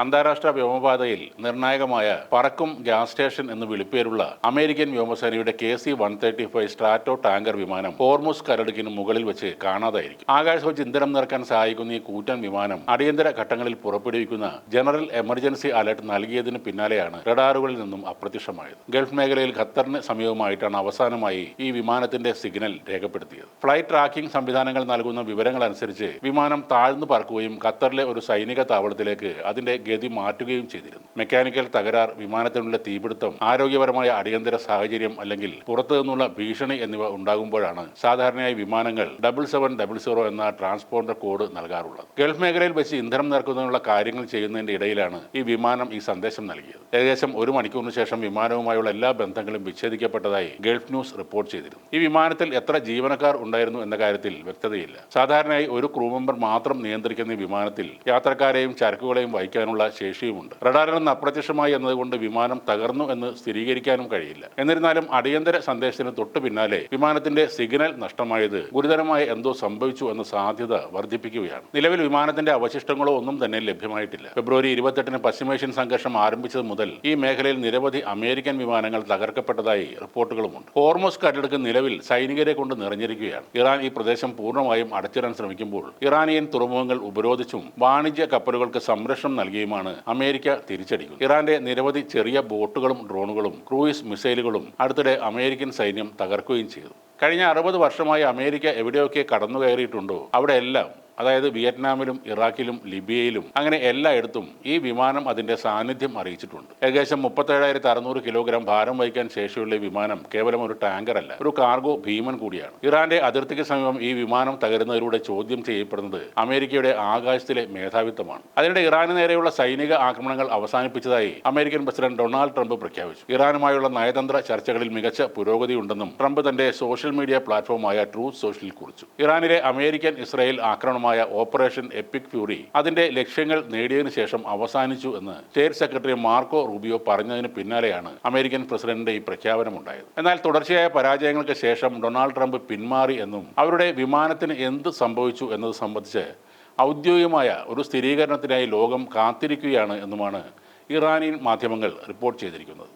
അന്താരാഷ്ട്ര വ്യോമപാതയിൽ നിർണായകമായ പറക്കും ഗ്യാസ് സ്റ്റേഷൻ എന്ന് വിളിപ്പേരുള്ള അമേരിക്കൻ വ്യോമസേനയുടെ KC-135 സ്ട്രാറ്റോ ടാങ്കർ വിമാനം ഹോർമുസ് കരടുക്കിന് മുകളിൽ വെച്ച് കാണാതായിരിക്കും. ആകാശം വെച്ച് ഇന്ധനം നിറക്കാൻ സഹായിക്കുന്ന ഈ കൂറ്റൻ വിമാനം അടിയന്തര ഘട്ടങ്ങളിൽ പുറപ്പെടുവിക്കുന്ന ജനറൽ എമർജൻസി അലർട്ട് നൽകിയതിന് പിന്നാലെയാണ് റഡാറുകളിൽ നിന്നും അപ്രത്യക്ഷമായത്. ഗൾഫ് മേഖലയിൽ ഖത്തറിന് സമീപമായിട്ടാണ് അവസാനമായി ഈ വിമാനത്തിന്റെ സിഗ്നൽ രേഖപ്പെടുത്തിയത്. ഫ്ലൈറ്റ് ട്രാക്കിംഗ് സംവിധാനങ്ങൾ നൽകുന്ന വിവരങ്ങൾ അനുസരിച്ച് വിമാനം താഴ്ന്നു പറക്കുകയും ഖത്തറിലെ ഒരു സൈനിക താവളത്തിലേക്ക് അതിന്റെ ഗതി മാറ്റുകയും ചെയ്തിരുന്നു. മെക്കാനിക്കൽ തകരാർ, വിമാനത്തിനുള്ള തീപിടുത്തം, ആരോഗ്യപരമായ അടിയന്തര സാഹചര്യം അല്ലെങ്കിൽ പുറത്തു നിന്നുള്ള ഭീഷണി എന്നിവ ഉണ്ടാകുമ്പോഴാണ് സാധാരണയായി വിമാനങ്ങൾ 7700 എന്ന ട്രാൻസ്പോണ്ടർ കോഡ് നൽകാറുള്ളത്. ഗൾഫ് മേഖലയിൽ വെച്ച് ഇന്ധനം നിറക്കുന്നതിനുള്ള കാര്യങ്ങൾ ചെയ്യുന്നതിന്റെ ഇടയിലാണ് ഈ വിമാനം ഈ സന്ദേശം നൽകിയത്. ഏകദേശം 1 മണിക്കൂറിന് ശേഷം വിമാനവുമായുള്ള എല്ലാ ബന്ധങ്ങളും വിച്ഛേദിക്കപ്പെട്ടതായി ഗൾഫ് ന്യൂസ് റിപ്പോർട്ട് ചെയ്തിരുന്നു. ഈ വിമാനത്തിൽ എത്ര ജീവനക്കാർ ഉണ്ടായിരുന്നു എന്ന കാര്യത്തിൽ വ്യക്തതയില്ല. സാധാരണയായി ഒരു ക്രൂ മെമ്പർ മാത്രം നിയന്ത്രിക്കുന്ന ഈ വിമാനത്തിൽ യാത്രക്കാരെയും ചരക്കുകളെയും വഹിക്കാനുള്ള ശേഷിയുമുണ്ട്. റഡാറിൽ നിന്ന് അപ്രത്യക്ഷമായി എന്നതുകൊണ്ട് വിമാനം തകർന്നു എന്ന് സ്ഥിരീകരിക്കാനും കഴിയില്ല. എന്നിരുന്നാലും അടിയന്തര സന്ദേശത്തിന് തൊട്ടു പിന്നാലെ വിമാനത്തിന്റെ സിഗ്നൽ നഷ്ടമായത് ഗുരുതരമായ എന്തോ സംഭവിച്ചു എന്ന സാധ്യത വർദ്ധിപ്പിക്കുകയാണ്. നിലവിൽ വിമാനത്തിന്റെ അവശിഷ്ടങ്ങളോ ഒന്നും തന്നെ ലഭ്യമായിട്ടില്ല. ഫെബ്രുവരി 28-ന് പശ്ചിമേഷ്യൻ സംഘർഷം ആരംഭിച്ചത് മുതൽ ഈ മേഖലയിൽ നിരവധി അമേരിക്കൻ വിമാനങ്ങൾ തകർക്കപ്പെട്ടതായി റിപ്പോർട്ടുകളുമുണ്ട്. ഹോർമുസ് കടലിടുക്ക് നിലവിൽ സൈനികരെ കൊണ്ട് നിറഞ്ഞിരിക്കുകയാണ്. ഇറാൻ ഈ പ്രദേശം പൂർണ്ണമായും അടച്ചിടാൻ ശ്രമിക്കുമ്പോൾ ഇറാനിയൻ തുറമുഖങ്ങൾ ഉപരോധിച്ചും വാണിജ്യ കപ്പലുകൾക്ക് സംരക്ഷണം നൽകിയുമാണ് അമേരിക്ക തിരിച്ചടിക്കുന്നത്. ഇറാന്റെ നിരവധി ചെറിയ ബോട്ടുകളും ഡ്രോണുകളും ക്രൂയിസ് മിസൈലുകളും അടുത്തിടെ അമേരിക്കൻ സൈന്യം തകർക്കുകയും ചെയ്തു. കഴിഞ്ഞ 60 വർഷമായി അമേരിക്ക എവിടെയൊക്കെ കടന്നു കയറിയിട്ടുണ്ടോ അവിടെയെല്ലാം, അതായത് വിയറ്റ്നാമിലും ഇറാഖിലും ലിബിയയിലും അങ്ങനെ എല്ലായിടത്തും ഈ വിമാനം അതിന്റെ സാന്നിധ്യം അറിയിച്ചിട്ടുണ്ട്. ഏകദേശം 37,600 കിലോഗ്രാം ഭാരം വഹിക്കാൻ ശേഷിയുള്ള ഈ വിമാനം കേവലം ഒരു ടാങ്കർ അല്ല, ഒരു കാർഗോ ഭീമൻ കൂടിയാണ്. ഇറാന്റെ അതിർത്തിക്ക് സമീപം ഈ വിമാനം തകരുന്നതിലൂടെ ചോദ്യം ചെയ്യപ്പെടുന്നത് അമേരിക്കയുടെ ആകാശത്തിലെ മേധാവിത്വമാണ്. അതിനിടെ ഇറാന് നേരെയുള്ള സൈനിക ആക്രമണങ്ങൾ അവസാനിപ്പിച്ചതായി അമേരിക്കൻ പ്രസിഡന്റ് ഡൊണാൾഡ് ട്രംപ് പ്രഖ്യാപിച്ചു. ഇറാനുമായുള്ള നയതന്ത്ര ചർച്ചകളിൽ മികച്ച പുരോഗതിയുണ്ടെന്നും ട്രംപ് തന്റെ സോഷ്യൽ മീഡിയ പ്ലാറ്റ്ഫോമായ ട്രൂത്ത് സോഷ്യലിൽ കുറിച്ചു. ഇറാനിലെ അമേരിക്കൻ ഇസ്രായേൽ ആക്രമണം ഓപ്പറേഷൻ എപ്പിക് ഫ്യൂറി അതിന്റെ ലക്ഷ്യങ്ങൾ നേടിയതിനു ശേഷം അവസാനിച്ചു എന്ന് സ്റ്റേറ്റ് സെക്രട്ടറി മാർക്കോ റൂബിയോ പറഞ്ഞതിന് പിന്നാലെയാണ് അമേരിക്കൻ പ്രസിഡന്റിന്റെ ഈ പ്രഖ്യാപനമുണ്ടായത്. എന്നാൽ തുടർച്ചയായ പരാജയങ്ങൾക്ക് ശേഷം ഡൊണാൾഡ് ട്രംപ് പിന്മാറി എന്നും അവരുടെ വിമാനത്തിന് എന്ത് സംഭവിച്ചു എന്നത് സംബന്ധിച്ച് ഔദ്യോഗികമായ ഒരു സ്ഥിരീകരണത്തിനായി ലോകം കാത്തിരിക്കുകയാണ് എന്നുമാണ് ഇറാനിയൻ മാധ്യമങ്ങൾ റിപ്പോർട്ട് ചെയ്തിരിക്കുന്നത്.